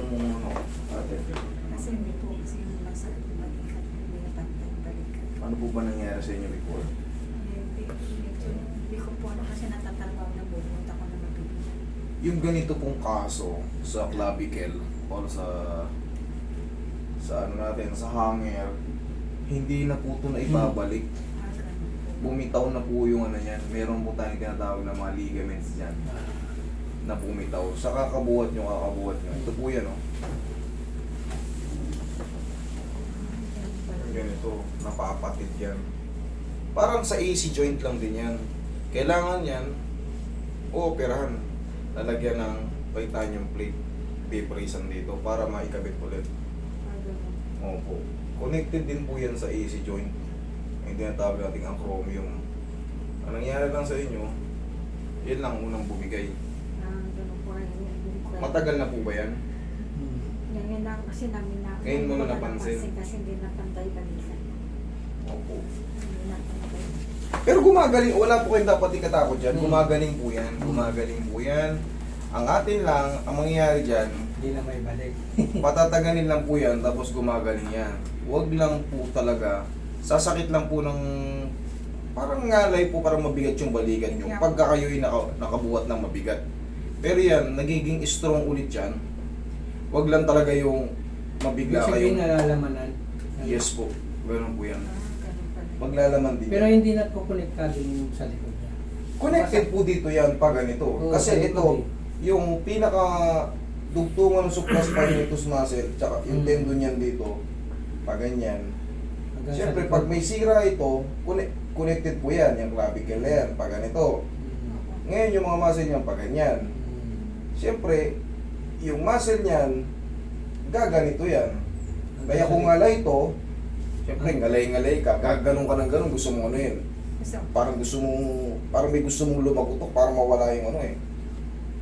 ano, ate? Kasi hindi po kasi yung masakit yung balikat. Hindi na pantay yung balikat. Ano po ba nangyari sa inyo before? Hindi ko po ano kasi natatrabaho na bubunta ko na mabibigyan. Yung ganito pong kaso sa clavicle o sa ano natin, sa hanger, hindi na po ito na ibabalik. Ganun po. Bumitaw na po yung ano yan. Meron po tayong tinatawag na mga ligaments dyan na bumitaw. Sa kakabuhat nyo. Ito po yan, oh. Ganito, napapatid yan. Parang sa AC joint lang din yan. Kailangan yan, operahan. Lalagyan ng titanium plate, vaporizer dito para maikabit ulit. Ganun. Opo. Connected din po yan sa AC joint. Yung tinatawag natin ang chromium. Ang nangyari lang sa inyo, yan lang unang bumigay. Ganun po. Matagal na po ba yan? Ngayon lang kasi namin na. Ngayon mo na wala napansin. Kasi hindi na pantay balikat. Opo. Hindi na pantay. Pero gumagaling, wala po kayong dapat ikatakot dyan. Gumagaling po yan. Gumagaling po yan. Ang atin lang, ang mangyayari dyan, Hindi na may balik. patataganin lang po yan, tapos gumagaling yan. Huwag lang po talaga, sasakit lang po ng, parang ngalay po, parang mabigat yung balikat nyo. Pagka kayo'y nakabuhat ng mabigat. Pero yan, nagiging strong ulit yan. Huwag lang talaga yung mabigla Ibig kayo. sabihin nalalaman. Yes po, ganoon po yan. Ganun pala. Maglalaman din. Pero hindi na po konektado yung sa likod niya. Connected po dito yan pag ganito. Oo, Kasi sa likod ito, yung pinaka dugtungan ng supraspinatus muscle, tsaka yung tendon yan dito, pag ganyan. Hanggang sa Siyempre, likod. pag may sira ito, connected po yan, yung clavicle na yan, pag ganito. Ngayon, yung mga muscle niyan, pag ganyan. Siyempre, yung muscle niyan, gaganito yan. Kaya kung ngalay ito, siyempre, ngalay-ngalay ka, gaganon ka ng ganon, gusto mo ano yun. Gusto. Parang may gusto mong lumagutok para mawala yung ano eh.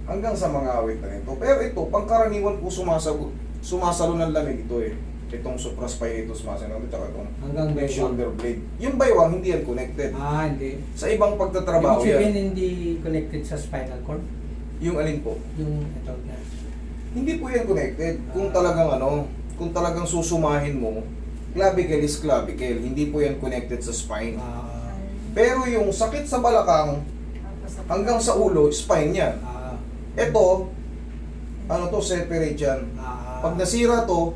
Hanggang sa mga awit na ito. Pero ito, pangkaraniwan po sumasalo ng lamig ito eh. Itong supraspinatus muscle natin, tsaka itong Hanggang may baywang. shoulder blade. Yung baywang, hindi yan connected. Hindi. Sa ibang pagtatrabaho Ibig sabihin yan. hindi connected sa spinal cord? Yung alin po? Yung ito na. Hindi po yan connected. Kung talagang kung talagang susumahin mo, clavicle is clavicle. Hindi po yan connected sa spine. Pero yung sakit sa balakang, hanggang sa ulo, spine yan. Ito, separate yan. Pag nasira to,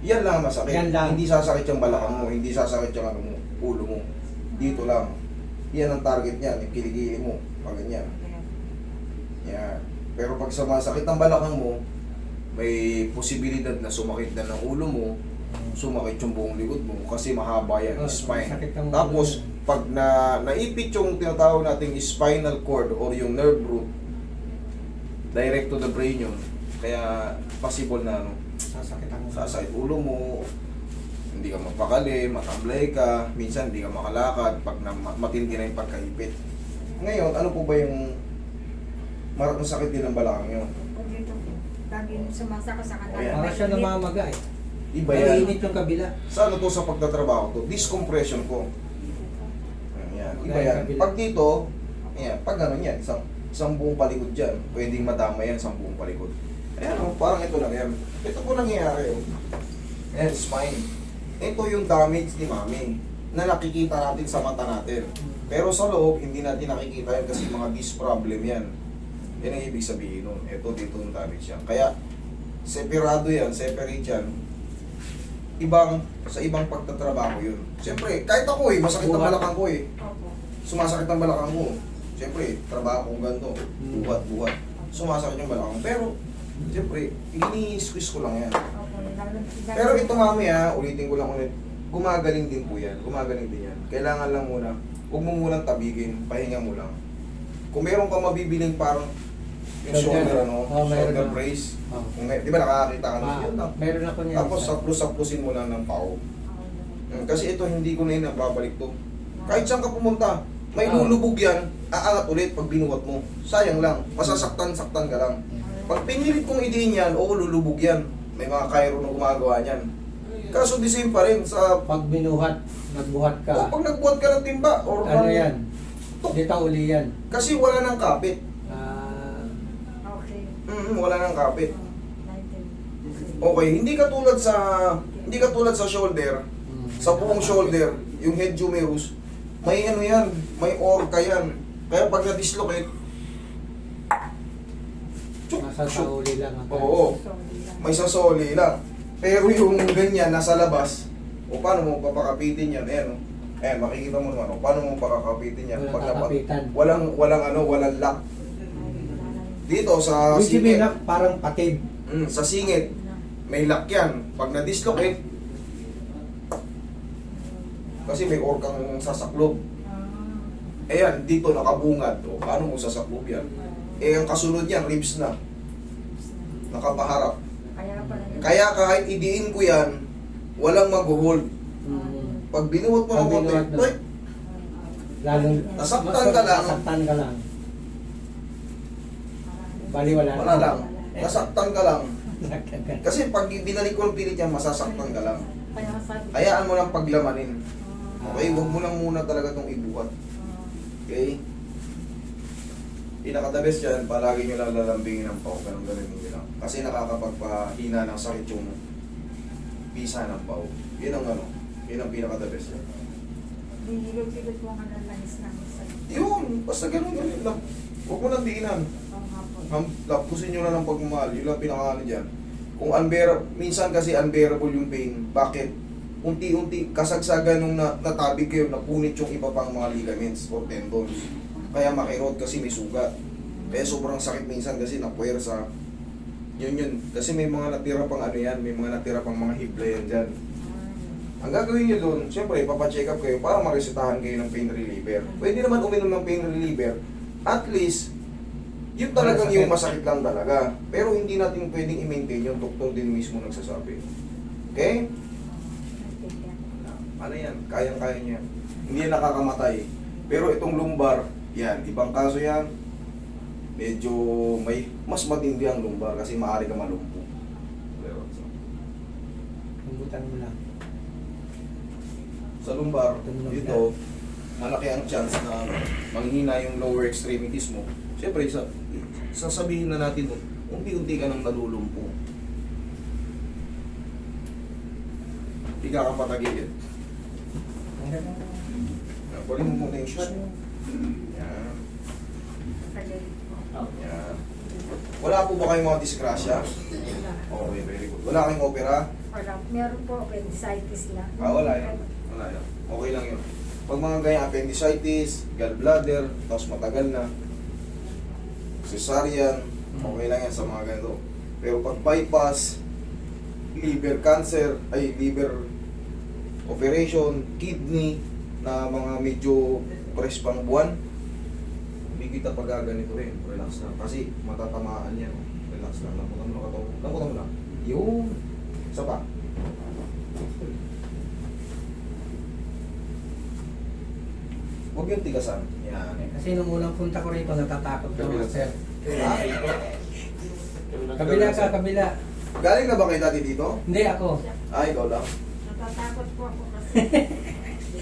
yan lang masakit. Yan lang. Hindi sasakit yung balakang mo, hindi sasakit yung ulo mo. Dito lang. Yan ang target niyan, yung kiligili mo. Pag ganyan. Yan. Pero pag sumasakit ang balakang mo, may posibilidad na sumakit na ng ulo mo, sumakit yung buong likod mo kasi mahaba yan, spine. sakit ang ulo. Tapos, pag naipit yung tinatawag nating spinal cord or yung nerve root, direct to the brain yun. Kaya possible na Sasakit ang sasakit ulo mo, hindi ka mapakali, matamblay ka, minsan hindi ka makalakad pag matindi na yung pagkaipit. Ngayon, ano po ba yung maraming sakit din ng balakang yun? Pag dito, lagi sumasaka sa Oh, kanila. yan. Para siya namamaga eh. Iba Pero yan. init yung kabila. Sa ano to sa pagtatrabaho to? Discompression ko. Ayan. Iba yan. Pag dito, ayan, pag gano'n yan, isang buong palikod dyan. Pwedeng madama yan, isang buong palikod. Ayan, parang ito lang yan. Ito po nangyayari. Ayan, spine. Ito yung damage ni mami na nakikita natin sa mata natin. Pero sa loob, hindi natin nakikita yan kasi mga disc problem yan. Yan ang ibig sabihin nun. Ito, dito yung damage yan. Kaya, separado yan, separate yan. Sa ibang pagtatrabaho yun. Siyempre, kahit ako masakit ang balakang ko Opo. Sumasakit ang balakang mo. Siyempre, trabaho kong ganito. Buhat. Sumasakit yung balakang. Pero, siyempre, ini-squeeze ko lang yan. Opo. Pero ito mami ulitin ko lang ulit. Gumagaling din po yan. Gumagaling din yan. Kailangan lang muna, huwag mo munang tabigin, pahinga mo lang. Kung meron ka mabibiling parang yung shoulder, meron shoulder na. brace. Oh. Di ba nakakakita ka na yun lang. Meron ako niyan. Tapos saplos-saplosin mo lang ng pao. Kasi ito hindi ko na yun nababalik to. Kahit saan ka pumunta, may lulubog yan, aangat ulit pag binuhat mo. Sayang lang, masasaktan-saktan ka lang. Pag pinilit kong idiin yan, lulubog yan. May mga Cairo na gumagawa niyan. Kaso the same pa rin sa... Pag binuhat, nagbuhat ka. Pag nagbuhat ka ng timba, or Ano yan? Tuk. Dito uli yan. Kasi wala nang kapit. Ah, Okay. Wala nang kapit. 19. Okay, hindi katulad sa shoulder, sa buong shoulder, yung head humerus, may ano yan, may orca yan. Kaya pag na-dislocate, tsuk, Nasa shoot. sauli lang. ang- Oo, may sasoli lang. Pero yung ganyan, nasa labas, o paano mo papakapitin yan? Ayan, ayan, makikita mo naman, paano mo pakakapitin yan? Walang Pag napat, kakapitan. walang lock. Dito sa Ibig sabihin singit, na parang patid. sa singit, may lock yan. Pag na-dislocate, kasi may orkang sasaklob. Ayan, dito nakabungad. O, paano mo sasaklob yan? Eh, ang kasunod yan, ribs na. Nakapaharap. Kaya kahit idiin ko yan, walang mag-hold. Pag binuhat mo ng Pag konti, binuhat na. ay, Lalong Nasaktan ka lang. Nasaktan ka lang. Bali wala. wala lang. Nasaktan ka lang. Nasaktan ka. Kasi pag binalik ko ang pilit yan, masasaktan ka lang. Kaya sabi ko, Hayaan mo lang paglamanin. Okay, Ah. huwag mo lang muna talaga itong ibuhat. Okay? Pinaka-the best yan, palagi nyo lang lalambingin ang pao. Ganun nyo lang. Kasi nakakapagpahina ng sakit yung pisa ng pao. Yun ang ano, yun ang pinaka-the best yan. Bihilot-hilot mo ka ng langis namin sa Yun, basta ganun lang. Huwag mo nang diinan. Lapusin nyo na ng pagmamahal. Yun lang pinaka-ano dyan. Kung unbearable, minsan kasi unbearable yung pain. Bakit? Unti-unti, kasagsagan nung natabig kayo, napunit yung iba pang mga ligaments or tendons. Kaya makirot kasi may sugat. Kaya sobrang sakit minsan kasi napuwersa. Yun. Kasi may mga natira pang ano yan, may mga natira pang mga hibla yan dyan. Ang gagawin nyo doon, siyempre, ipapacheck up kayo para maresetahan kayo ng pain reliever. Pwede naman uminom ng pain reliever. At least, yun talagang yung masakit lang talaga. Pero hindi natin pwedeng i-maintain yung doktor din mismo nagsasabi. Okay? Ano yan? Kayang-kaya niya. Hindi yan nakakamatay. Pero itong lumbar, yan, ibang kaso yan. Medyo mas matindi ang lumbar kasi maaari ka malumpo. Pero, Kumbutan mo lang. sa lumbar, Tumunog dito, malaki ang chance na manghina yung lower extremities mo. Siyempre, sasabihin na natin mo, unti-unti ka nang nalulumpo. Hindi ka kapatagilid. Kunin mo muna yung shoes mo. Yan. Yan. Wala po ba kayong mga disgrasya? Okay, very good. Wala kayong opera? Wala. Meron po appendicitis lang. Wala yan. Wala yan. Okay lang yun. Pag mga ganyan, appendicitis, gallbladder, tapos matagal na, cesarean, okay lang yan sa mga ganito. Pero pag bypass, liver cancer, liver operation, kidney, na mga medyo press pang buwan, hindi kita pag ganito rin. Relax lang. Kasi matatamaan yan. Relax lang. Lamputan mo na katawan. Lamputan mo lang. Yung isa pa. Huwag yung tigasan. Yan. Kasi nung unang punta ko rito, natatakot na Kabila. sir. Ah, Kabila ka, kabila. galing na ba kayo dati dito? Hindi ako. Ikaw lang. Natatakot po ako kasi.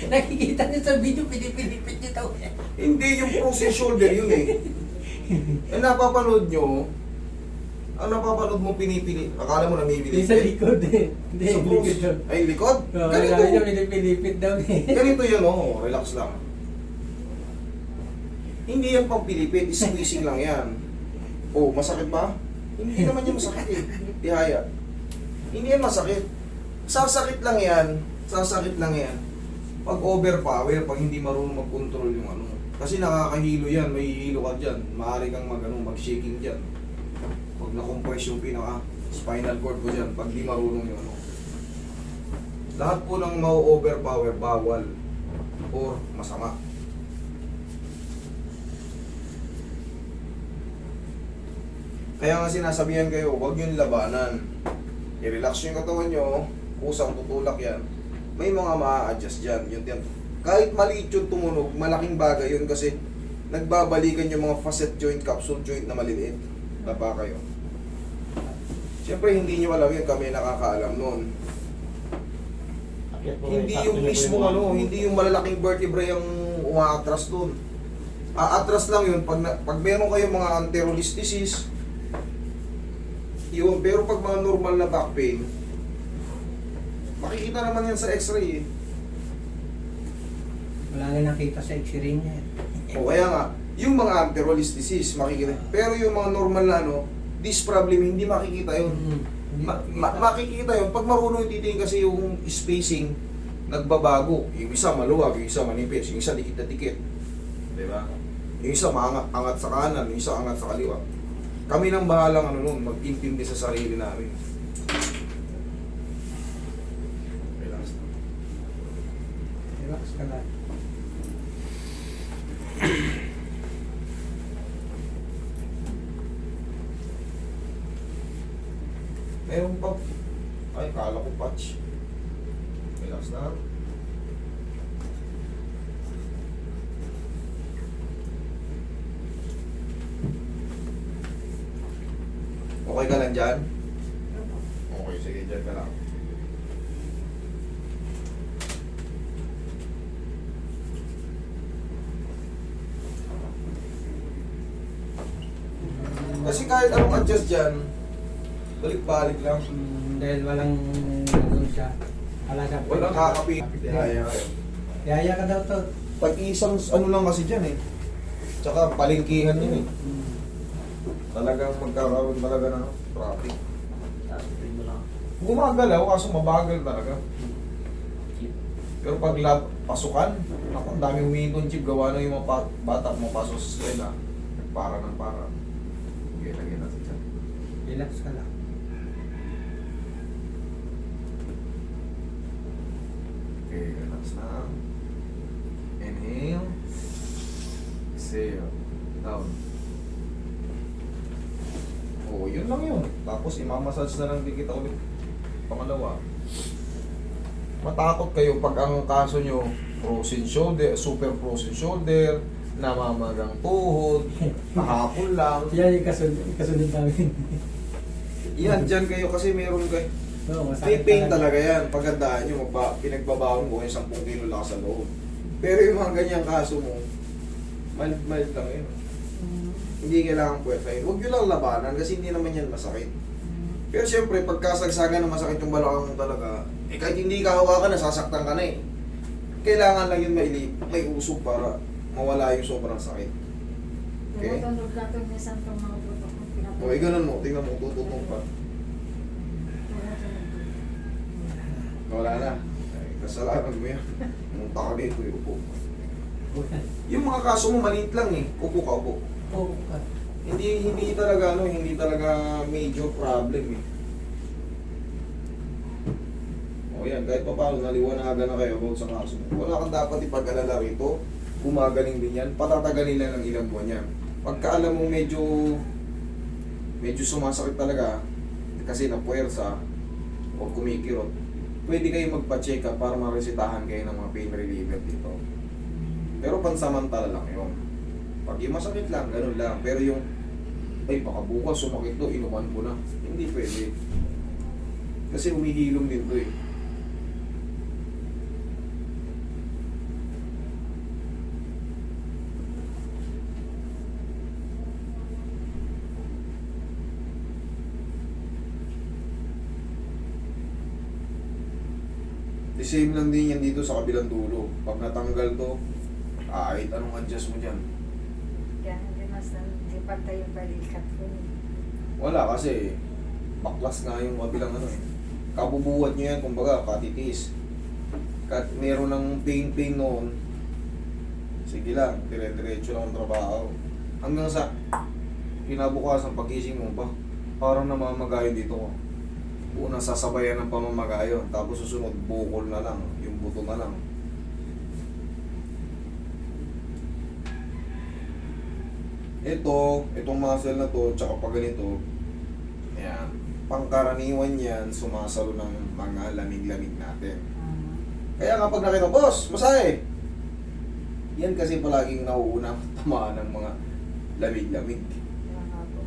Nakikita niyo sa video, pinipilipit niyo daw. Hindi yung frozen shoulder yun eh. Napapanood nyo, ang napapanood mo pinipili, akala mo Hindi namimili. sa likod eh. Hindi, Sa likod cruise. daw. Ay, likod? Oo, Ganito. sabi niya, pinipilipit daw eh. Ganito yun, oh. Relax lang. Hindi yan pang pilipit, squeezing lang yan. Oh, masakit ba? Hindi naman yan masakit eh. Tihaya. Hindi yan masakit. Sasakit lang yan. Sasakit lang yan. Pag overpower, pag hindi marunong mag-control yung ano. Kasi nakakahilo yan, may hilo ka dyan. Maaari kang mag-shaking dyan. Pag na-compress yung pinaka-spinal cord ko dyan, pag di marunong yung ano. Lahat po ng ma-overpower, bawal. Or masama. Kaya nga sinasabihan kayo, huwag yung labanan. I-relax yung katawan nyo, kusang tutulak yan. May mga ma-adjust dyan. Yun. Kahit maliit yung tumunog, malaking bagay yun kasi nagbabalikan yung mga facet joint, capsule joint na maliliit. Tapa kayo. Siyempre hindi nyo alam yun, kami nakakaalam nun. Hindi yung mismo hindi yung malalaking vertebrae yung umaatras dun. Aatras lang yun pag meron kayong mga anterolisthesis, Yun, pero pag mga normal na back pain, makikita naman yan sa x-ray eh. Wala na nakita sa x-ray niya. O kaya nga, yung mga anterolist disease, makikita. Pero yung mga normal na ano, this problem, hindi makikita yun. Makikita yun. Pag marunong yung titingin kasi yung spacing, nagbabago. Yung isa maluwag, yung isa manipis, yung isa dikit na dikit. Diba? Yung isa maangat sa kanan, yung isa angat sa kaliwa. Kami nang bahalang ano nun, mag-intindi sa sarili namin. Relax na. Relax ka lang. Meron pa. Ay, kala ko patch. Relax na. Okay ka lang dyan? Okay, sige, dyan ka lang. Kasi kahit anong adjust dyan, balik-balik lang. Dahil walang doon siya. Walang kakapit. Dihaya kayo. Yaya ka daw to. Pag isang ano lang kasi dyan eh. Tsaka palingkihan yun eh. Talagang magkakaroon talaga ng traffic. Gumagalaw kaso mabagal talaga. Pero pag pasukan, ako ang dami humihinto chip gawa na yung mga bata pumapasok sa eskwela. Para ng para. Okay, lagyan natin dyan. Relax ka lang. Okay, relax na. Inhale. Exhale. Down. Oh, yun lang yun. Tapos imamassage na lang din kita ulit. Pangalawa. Matakot kayo pag ang kaso nyo frozen shoulder, super frozen shoulder, namamagang tuhod, kahapon lang. Yan yung kasunod namin. Yan, dyan kayo kasi meron kayo. No, May pain talaga yan. Pagandaan nyo, pinagbabawang mo yung 10 kilo lang sa loob. Pero yung mga ganyang kaso mo, mild lang yun. Hindi kailangan puwersahin. Huwag nyo lang labanan kasi hindi naman yan masakit. Pero siyempre, pagkasagsagan na masakit yung balakang mo talaga, eh kahit hindi ka hawakan, nasasaktan ka na eh. Kailangan lang yun may usok para mawala yung sobrang sakit. Okay? Tumutunog ka ito minsan itong mga butok kong pinatunog. O, ganun mo. Tingnan mo, tututong pa. Wala na. Ay, kasalanan mo yan. Munta ka dito, upo. Yung mga kaso mo, maliit lang eh. Upo ka, upo. Oo. Hindi talaga major problem eh. O yan, kahit pa paano naliwanagan na kayo about sa kaso mo. Wala kang dapat ipag-alala rito. Gumagaling din yan. Patatagalin lang ng ilang buwan yan. Pagka alam mo medyo sumasakit talaga kasi napuwersa o kumikirot, pwede kayo magpa-check up para maresitahan kayo ng mga pain reliever dito. Pero pansamantala lang yun. Pag yung masakit lang, ganun lang. Pero yung, ay baka bukas sumakit to, inuman ko na. Hindi pwede. Kasi humihilom din to eh. The same lang din yan dito sa kabilang dulo. Pag natanggal to, kahit anong adjust mo dyan. Kaya hindi mas hindi pantay yung balikat ko. Wala kasi, baklas nga yung kabilang ano eh. Kabubuhat nyo yan, kumbaga, katitis. Meron ng pain noon, sige lang, dire-diretso lang ang trabaho. Hanggang sa, kinabukasan, pagising mo ba, parang namamagayon dito ko. Unang sasabayan ng pamamagayon, tapos susunod, bukol na lang, yung buto na lang. Itong muscle na to, tsaka pag ganito, ayan, pangkaraniwan yan, sumasalo ng mga lamig-lamig natin. Kaya nga pag nakita, boss, masahe! Yan kasi palaging nauunang tamaan ng mga lamig-lamig. Kaya nga po.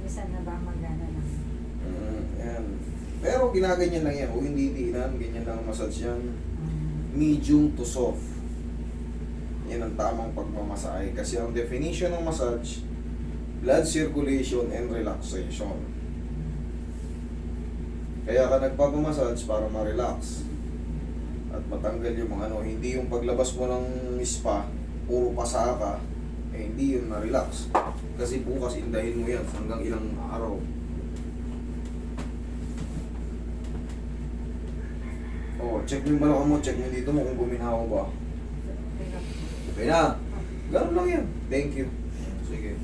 Minsan na ba magana lang. Yan. Pero ginaganyan lang yan, o hindi tinan, ganyan lang ang massage yan. Medium to soft. Yan ang tamang pagmamasahe. Kasi ang definition ng massage, blood circulation and relaxation. Kaya ka nagpapamassage para ma-relax. At matanggal yung mga ano, hindi yung paglabas mo ng spa, puro pasa ka, eh hindi yun na-relax. Kasi bukas indahin mo yan hanggang ilang araw. Oh, check mo yung balakang mo, check mo dito mo kung guminhawa ba. Okay na. Ganun lang yan. Thank you. Sige.